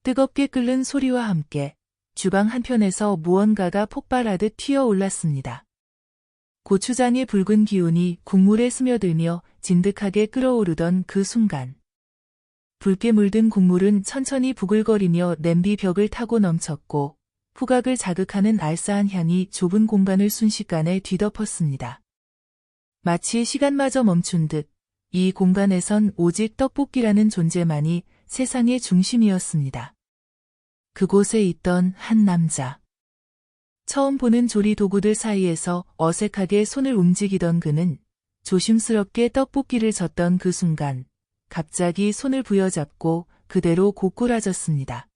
뜨겁게 끓는 소리와 함께 주방 한편에서 무언가가 폭발하듯 튀어올랐습니다. 고추장의 붉은 기운이 국물에 스며들며 진득하게 끓어오르던 그 순간. 붉게 물든 국물은 천천히 부글거리며 냄비 벽을 타고 넘쳤고 후각을 자극하는 알싸한 향이 좁은 공간을 순식간에 뒤덮었습니다. 마치 시간마저 멈춘 듯 이 공간에선 오직 떡볶이라는 존재만이 세상의 중심이었습니다. 그곳에 있던 한 남자. 처음 보는 조리 도구들 사이에서 어색하게 손을 움직이던 그는 조심스럽게 떡볶이를 젓던 그 순간 갑자기 손을 부여잡고 그대로 고꾸라졌습니다.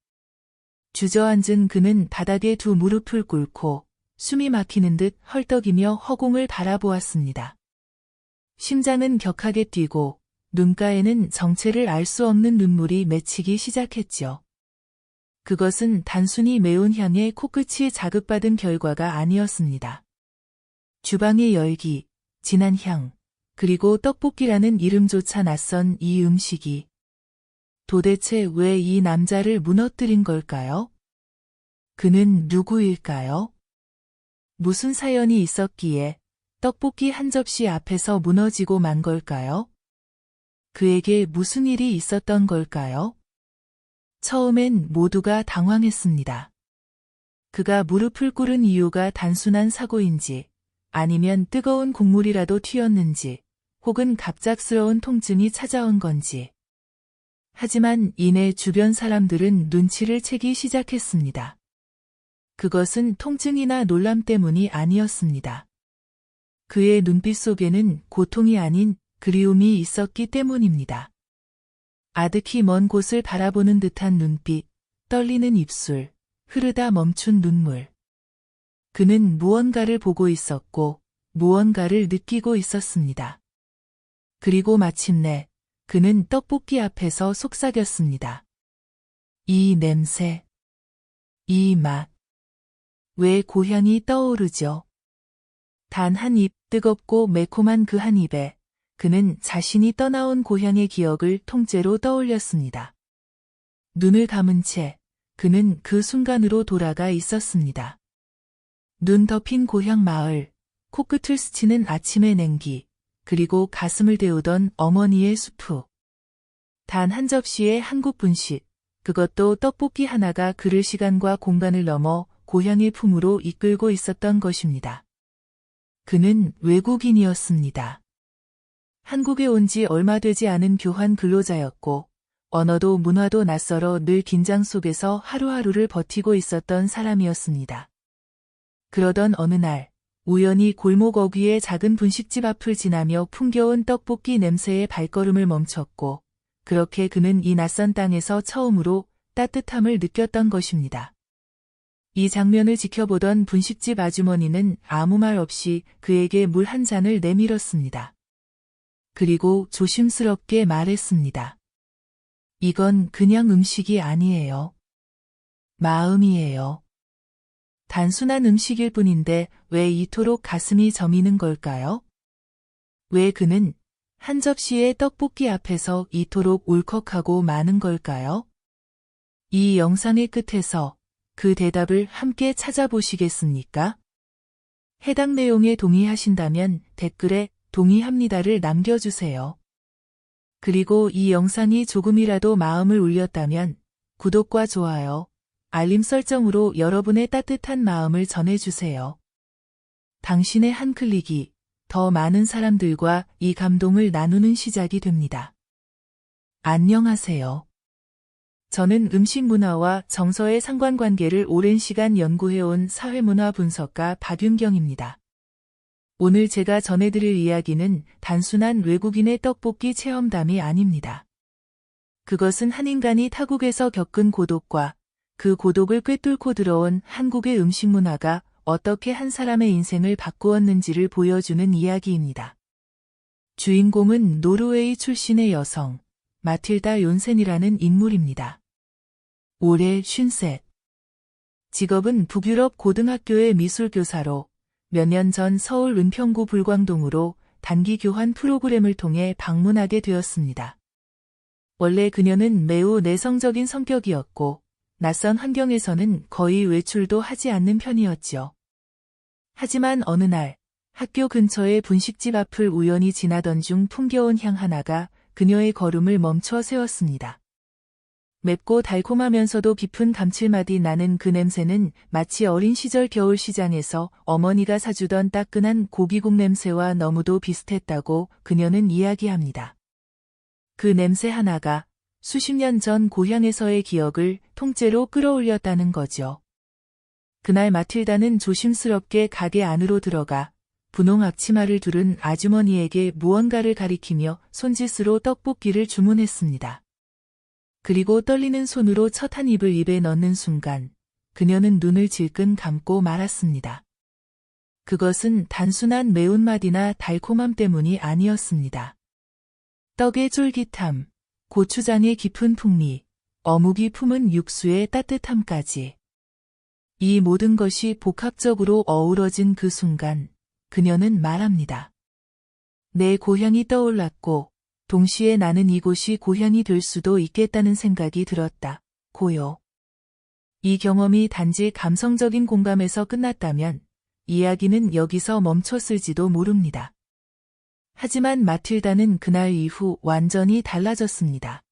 주저앉은 그는 바닥에 두 무릎을 꿇고 숨이 막히는 듯 헐떡이며 허공을 바라보았습니다. 심장은 격하게 뛰고 눈가에는 정체를 알 수 없는 눈물이 맺히기 시작했죠. 그것은 단순히 매운 향에 코끝이 자극받은 결과가 아니었습니다. 주방의 열기, 진한 향, 그리고 떡볶이라는 이름조차 낯선 이 음식이 도대체 왜 이 남자를 무너뜨린 걸까요? 그는 누구일까요? 무슨 사연이 있었기에 떡볶이 한 접시 앞에서 무너지고 만 걸까요? 그에게 무슨 일이 있었던 걸까요? 처음엔 모두가 당황했습니다. 그가 무릎을 꿇은 이유가 단순한 사고인지, 아니면 뜨거운 국물이라도 튀었는지, 혹은 갑작스러운 통증이 찾아온 건지. 하지만 이내 주변 사람들은 눈치를 채기 시작했습니다. 그것은 통증이나 놀람 때문이 아니었습니다. 그의 눈빛 속에는 고통이 아닌 그리움이 있었기 때문입니다. 아득히 먼 곳을 바라보는 듯한 눈빛, 떨리는 입술, 흐르다 멈춘 눈물. 그는 무언가를 보고 있었고 무언가를 느끼고 있었습니다. 그리고 마침내 그는 떡볶이 앞에서 속삭였습니다. 이 냄새, 이 맛. 왜 고향이 떠오르죠? 단 한 입 뜨겁고 매콤한 그 한 입에 그는 자신이 떠나온 고향의 기억을 통째로 떠올렸습니다. 눈을 감은 채 그는 그 순간으로 돌아가 있었습니다. 눈 덮인 고향 마을, 코끝을 스치는 아침의 냉기, 그리고 가슴을 데우던 어머니의 수프. 단 한 접시의 한국 분식, 그것도 떡볶이 하나가 그를 시간과 공간을 넘어 고향의 품으로 이끌고 있었던 것입니다. 그는 외국인이었습니다. 한국에 온 지 얼마 되지 않은 교환 근로자였고 언어도 문화도 낯설어 늘 긴장 속에서 하루하루를 버티고 있었던 사람이었습니다. 그러던 어느 날 우연히 골목 어귀의 작은 분식집 앞을 지나며 풍겨온 떡볶이 냄새에 발걸음을 멈췄고 그렇게 그는 이 낯선 땅에서 처음으로 따뜻함을 느꼈던 것입니다. 이 장면을 지켜보던 분식집 아주머니는 아무 말 없이 그에게 물 한 잔을 내밀었습니다. 그리고 조심스럽게 말했습니다. 이건 그냥 음식이 아니에요. 마음이에요. 단순한 음식일 뿐인데 왜 이토록 가슴이 저미는 걸까요? 왜 그는 한 접시의 떡볶이 앞에서 이토록 울컥하고 마는 걸까요? 이 영상의 끝에서 그 대답을 함께 찾아보시겠습니까? 해당 내용에 동의하신다면 댓글에 동의합니다를 남겨주세요. 그리고 이 영상이 조금이라도 마음을 울렸다면 구독과 좋아요, 알림 설정으로 여러분의 따뜻한 마음을 전해주세요. 당신의 한 클릭이 더 많은 사람들과 이 감동을 나누는 시작이 됩니다. 안녕하세요. 저는 음식 문화와 정서의 상관관계를 오랜 시간 연구해온 사회문화 분석가 박윤경입니다. 오늘 제가 전해드릴 이야기는 단순한 외국인의 떡볶이 체험담이 아닙니다. 그것은 한 인간이 타국에서 겪은 고독과 그 고독을 꿰뚫고 들어온 한국의 음식 문화가 어떻게 한 사람의 인생을 바꾸었는지를 보여주는 이야기입니다. 주인공은 노르웨이 출신의 여성, 마틸다 욘센이라는 인물입니다. 올해 50. 직업은 북유럽 고등학교의 미술교사로 몇 년 전 서울 은평구 불광동으로 단기 교환 프로그램을 통해 방문하게 되었습니다. 원래 그녀는 매우 내성적인 성격이었고 낯선 환경에서는 거의 외출도 하지 않는 편이었지요. 하지만 어느 날 학교 근처의 분식집 앞을 우연히 지나던 중 풍겨온 향 하나가 그녀의 걸음을 멈춰 세웠습니다. 맵고 달콤하면서도 깊은 감칠맛이 나는 그 냄새는 마치 어린 시절 겨울 시장에서 어머니가 사주던 따끈한 고기국 냄새와 너무도 비슷했다고 그녀는 이야기합니다. 그 냄새 하나가 수십 년 전 고향에서의 기억을 통째로 끌어올렸다는 거죠. 그날 마틸다는 조심스럽게 가게 안으로 들어가 분홍 앞치마를 두른 아주머니에게 무언가를 가리키며 손짓으로 떡볶이를 주문했습니다. 그리고 떨리는 손으로 첫 한 입을 입에 넣는 순간 그녀는 눈을 질끈 감고 말았습니다. 그것은 단순한 매운맛이나 달콤함 때문이 아니었습니다. 떡의 쫄깃함, 고추장의 깊은 풍미, 어묵이 품은 육수의 따뜻함까지. 이 모든 것이 복합적으로 어우러진 그 순간 그녀는 말합니다. 내 고향이 떠올랐고 동시에 나는 이곳이 고향이 될 수도 있겠다는 생각이 들었다. 고요. 이 경험이 단지 감성적인 공감에서 끝났다면 이야기는 여기서 멈췄을지도 모릅니다. 하지만 마틸다는 그날 이후 완전히 달라졌습니다.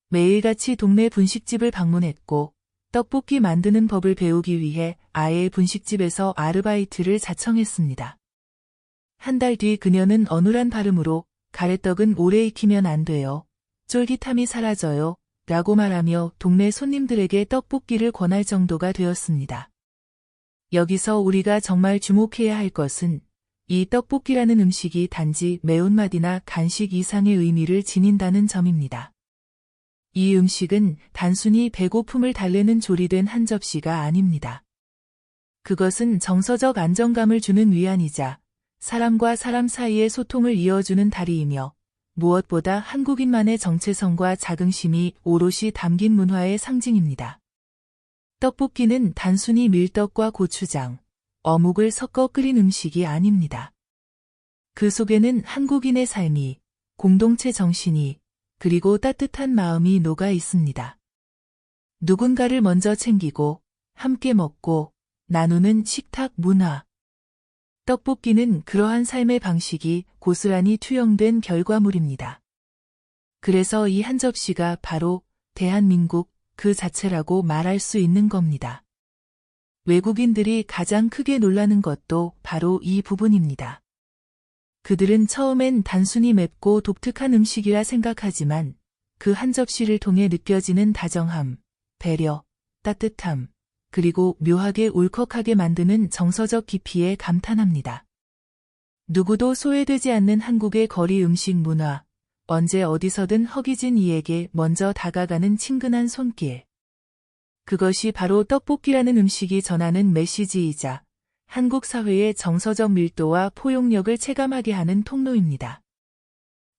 매일같이 동네 분식집을 방문했고 떡볶이 만드는 법을 배우기 위해 아예 분식집에서 아르바이트를 자청했습니다. 한 달 뒤 그녀는 어눌한 발음으로 가래떡은 오래 익히면 안 돼요. 쫄깃함이 사라져요. 라고 말하며 동네 손님들에게 떡볶이를 권할 정도가 되었습니다. 여기서 우리가 정말 주목해야 할 것은 이 떡볶이라는 음식이 단지 매운맛이나 간식 이상의 의미를 지닌다는 점입니다. 이 음식은 단순히 배고픔을 달래는 조리된 한 접시가 아닙니다. 그것은 정서적 안정감을 주는 위안이자 사람과 사람 사이의 소통을 이어주는 다리이며 무엇보다 한국인만의 정체성과 자긍심이 오롯이 담긴 문화의 상징입니다. 떡볶이는 단순히 밀떡과 고추장, 어묵을 섞어 끓인 음식이 아닙니다. 그 속에는 한국인의 삶이, 공동체 정신이, 그리고 따뜻한 마음이 녹아 있습니다. 누군가를 먼저 챙기고 함께 먹고 나누는 식탁 문화. 떡볶이는 그러한 삶의 방식이 고스란히 투영된 결과물입니다. 그래서 이 한 접시가 바로 대한민국 그 자체라고 말할 수 있는 겁니다. 외국인들이 가장 크게 놀라는 것도 바로 이 부분입니다. 그들은 처음엔 단순히 맵고 독특한 음식이라 생각하지만 그 한 접시를 통해 느껴지는 다정함, 배려, 따뜻함, 그리고 묘하게 울컥하게 만드는 정서적 깊이에 감탄합니다. 누구도 소외되지 않는 한국의 거리 음식 문화, 언제 어디서든 허기진 이에게 먼저 다가가는 친근한 손길. 그것이 바로 떡볶이라는 음식이 전하는 메시지이자 한국 사회의 정서적 밀도와 포용력을 체감하게 하는 통로입니다.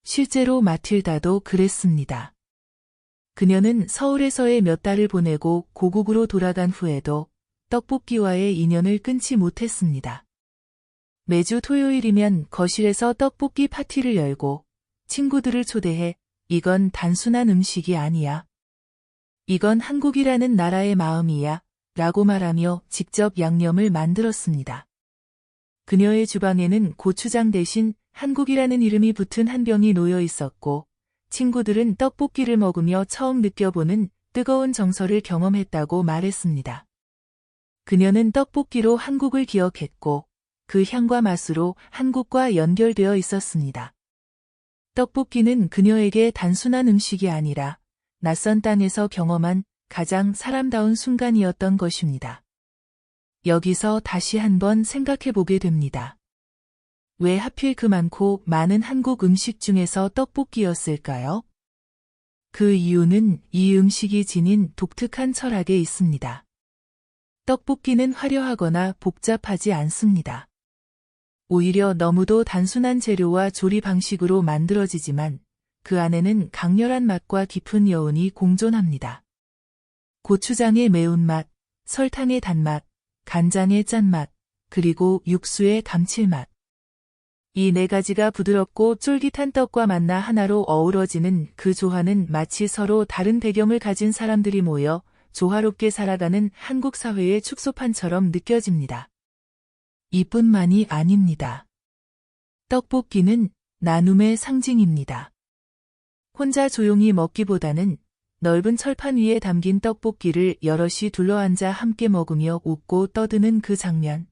실제로 마틸다도 그랬습니다. 그녀는 서울에서의 몇 달을 보내고 고국으로 돌아간 후에도 떡볶이와의 인연을 끊지 못했습니다. 매주 토요일이면 거실에서 떡볶이 파티를 열고 친구들을 초대해 이건 단순한 음식이 아니야. 이건 한국이라는 나라의 마음이야. 라고 말하며 직접 양념을 만들었습니다. 그녀의 주방에는 고추장 대신 한국이라는 이름이 붙은 한 병이 놓여 있었고 친구들은 떡볶이를 먹으며 처음 느껴보는 뜨거운 정서를 경험했다고 말했습니다. 그녀는 떡볶이로 한국을 기억했고 그 향과 맛으로 한국과 연결되어 있었습니다. 떡볶이는 그녀에게 단순한 음식이 아니라 낯선 땅에서 경험한 가장 사람다운 순간이었던 것입니다. 여기서 다시 한번 생각해 보게 됩니다. 왜 하필 그 많고 많은 한국 음식 중에서 떡볶이였을까요? 그 이유는 이 음식이 지닌 독특한 철학에 있습니다. 떡볶이는 화려하거나 복잡하지 않습니다. 오히려 너무도 단순한 재료와 조리 방식으로 만들어지지만 그 안에는 강렬한 맛과 깊은 여운이 공존합니다. 고추장의 매운맛, 설탕의 단맛, 간장의 짠맛, 그리고 육수의 감칠맛. 이 네 가지가 부드럽고 쫄깃한 떡과 만나 하나로 어우러지는 그 조화는 마치 서로 다른 배경을 가진 사람들이 모여 조화롭게 살아가는 한국 사회의 축소판처럼 느껴집니다. 이뿐만이 아닙니다. 떡볶이는 나눔의 상징입니다. 혼자 조용히 먹기보다는 넓은 철판 위에 담긴 떡볶이를 여럿이 둘러앉아 함께 먹으며 웃고 떠드는 그 장면.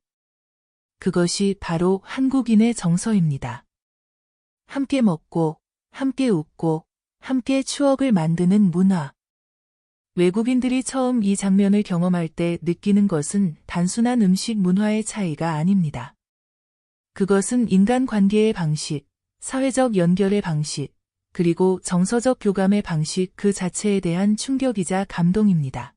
그것이 바로 한국인의 정서입니다. 함께 먹고, 함께 웃고, 함께 추억을 만드는 문화. 외국인들이 처음 이 장면을 경험할 때 느끼는 것은 단순한 음식 문화의 차이가 아닙니다. 그것은 인간관계의 방식, 사회적 연결의 방식, 그리고 정서적 교감의 방식 그 자체에 대한 충격이자 감동입니다.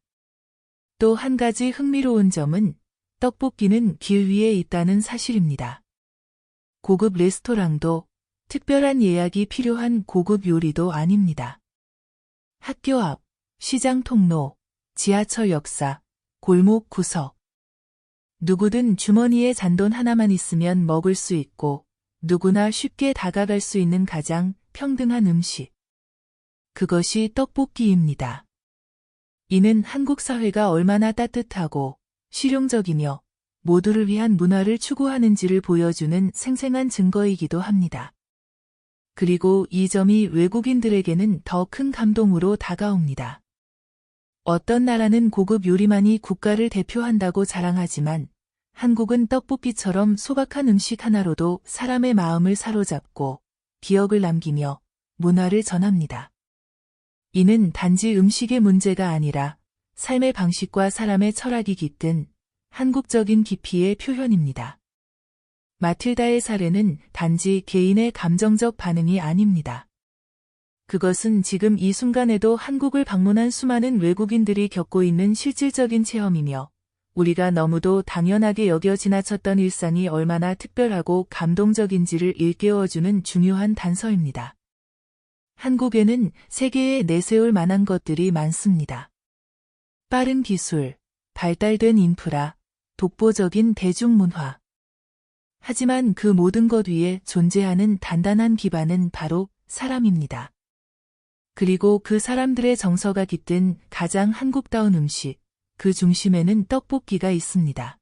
또 한 가지 흥미로운 점은 떡볶이는 길 위에 있다는 사실입니다. 고급 레스토랑도 특별한 예약이 필요한 고급 요리도 아닙니다. 학교 앞, 시장 통로, 지하철 역사, 골목 구석. 누구든 주머니에 잔돈 하나만 있으면 먹을 수 있고 누구나 쉽게 다가갈 수 있는 가장 평등한 음식. 그것이 떡볶이입니다. 이는 한국 사회가 얼마나 따뜻하고 실용적이며 모두를 위한 문화를 추구하는지를 보여주는 생생한 증거이기도 합니다. 그리고 이 점이 외국인들에게는 더 큰 감동으로 다가옵니다. 어떤 나라는 고급 요리만이 국가를 대표한다고 자랑하지만 한국은 떡볶이처럼 소박한 음식 하나로도 사람의 마음을 사로잡고 기억을 남기며 문화를 전합니다. 이는 단지 음식의 문제가 아니라 삶의 방식과 사람의 철학이 깃든 한국적인 깊이의 표현입니다. 마틸다의 사례는 단지 개인의 감정적 반응이 아닙니다. 그것은 지금 이 순간에도 한국을 방문한 수많은 외국인들이 겪고 있는 실질적인 체험이며 우리가 너무도 당연하게 여겨 지나쳤던 일상이 얼마나 특별하고 감동적인지를 일깨워주는 중요한 단서입니다. 한국에는 세계에 내세울 만한 것들이 많습니다. 빠른 기술, 발달된 인프라, 독보적인 대중문화. 하지만 그 모든 것 위에 존재하는 단단한 기반은 바로 사람입니다. 그리고 그 사람들의 정서가 깃든 가장 한국다운 음식, 그 중심에는 떡볶이가 있습니다.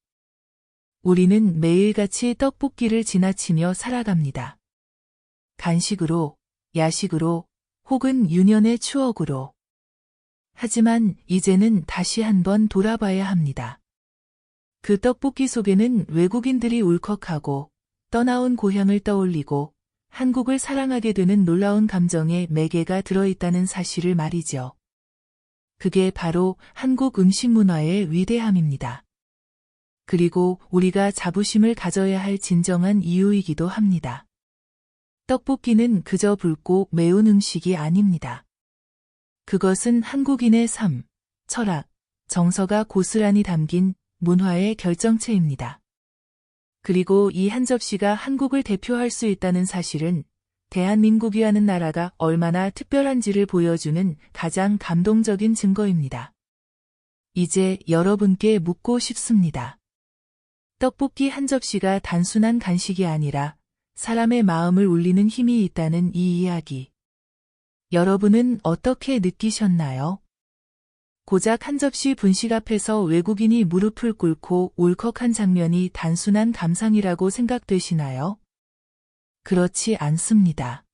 우리는 매일같이 떡볶이를 지나치며 살아갑니다. 간식으로, 야식으로, 혹은 유년의 추억으로. 하지만 이제는 다시 한번 돌아봐야 합니다. 그 떡볶이 속에는 외국인들이 울컥하고 떠나온 고향을 떠올리고 한국을 사랑하게 되는 놀라운 감정의 매개가 들어있다는 사실을 말이죠. 그게 바로 한국 음식 문화의 위대함입니다. 그리고 우리가 자부심을 가져야 할 진정한 이유이기도 합니다. 떡볶이는 그저 붉고 매운 음식이 아닙니다. 그것은 한국인의 삶, 철학, 정서가 고스란히 담긴 문화의 결정체입니다. 그리고 이 한 접시가 한국을 대표할 수 있다는 사실은 대한민국이라는 나라가 얼마나 특별한지를 보여주는 가장 감동적인 증거입니다. 이제 여러분께 묻고 싶습니다. 떡볶이 한 접시가 단순한 간식이 아니라 사람의 마음을 울리는 힘이 있다는 이 이야기. 여러분은 어떻게 느끼셨나요? 고작 한 접시 분식 앞에서 외국인이 무릎을 꿇고 울컥한 장면이 단순한 감상이라고 생각되시나요? 그렇지 않습니다.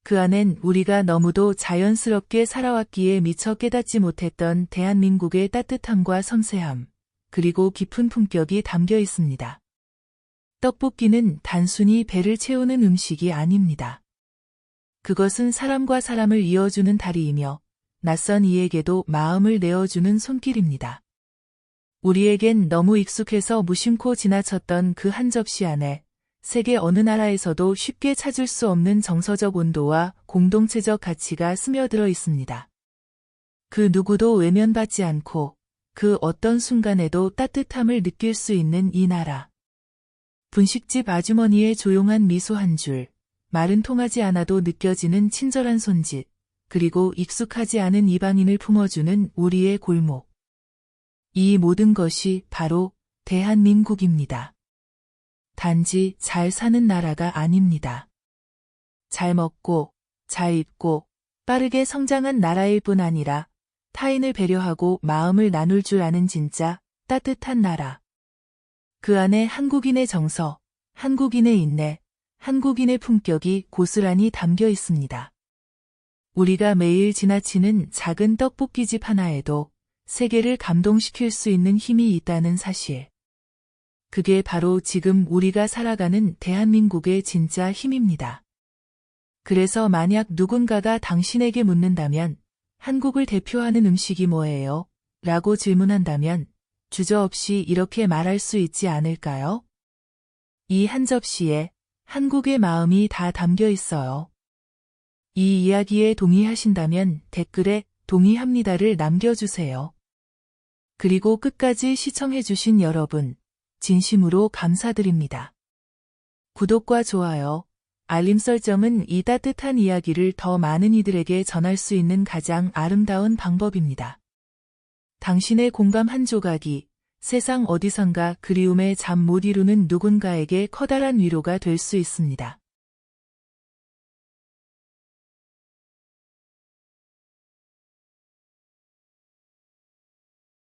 그 안엔 우리가 너무도 자연스럽게 살아왔기에 미처 깨닫지 못했던 대한민국의 따뜻함과 섬세함, 그리고 깊은 품격이 담겨 있습니다. 떡볶이는 단순히 배를 채우는 음식이 아닙니다. 그것은 사람과 사람을 이어주는 다리이며 낯선 이에게도 마음을 내어주는 손길입니다. 우리에겐 너무 익숙해서 무심코 지나쳤던 그 한 접시 안에 세계 어느 나라에서도 쉽게 찾을 수 없는 정서적 온도와 공동체적 가치가 스며들어 있습니다. 그 누구도 외면받지 않고 그 어떤 순간에도 따뜻함을 느낄 수 있는 이 나라. 분식집 아주머니의 조용한 미소 한 줄, 말은 통하지 않아도 느껴지는 친절한 손짓, 그리고 익숙하지 않은 이방인을 품어주는 우리의 골목. 이 모든 것이 바로 대한민국입니다. 단지 잘 사는 나라가 아닙니다. 잘 먹고, 잘 입고, 빠르게 성장한 나라일 뿐 아니라 타인을 배려하고 마음을 나눌 줄 아는 진짜 따뜻한 나라. 그 안에 한국인의 정서, 한국인의 인내, 한국인의 품격이 고스란히 담겨 있습니다. 우리가 매일 지나치는 작은 떡볶이집 하나에도 세계를 감동시킬 수 있는 힘이 있다는 사실. 그게 바로 지금 우리가 살아가는 대한민국의 진짜 힘입니다. 그래서 만약 누군가가 당신에게 묻는다면 한국을 대표하는 음식이 뭐예요? 라고 질문한다면 주저없이 이렇게 말할 수 있지 않을까요? 이 한 접시에 한국의 마음이 다 담겨 있어요. 이 이야기에 동의하신다면 댓글에 동의합니다를 남겨주세요. 그리고 끝까지 시청해주신 여러분, 진심으로 감사드립니다. 구독과 좋아요, 알림 설정은 이 따뜻한 이야기를 더 많은 이들에게 전할 수 있는 가장 아름다운 방법입니다. 당신의 공감 한 조각이 세상 어디선가 그리움의 잠 못 이루는 누군가에게 커다란 위로가 될 수 있습니다.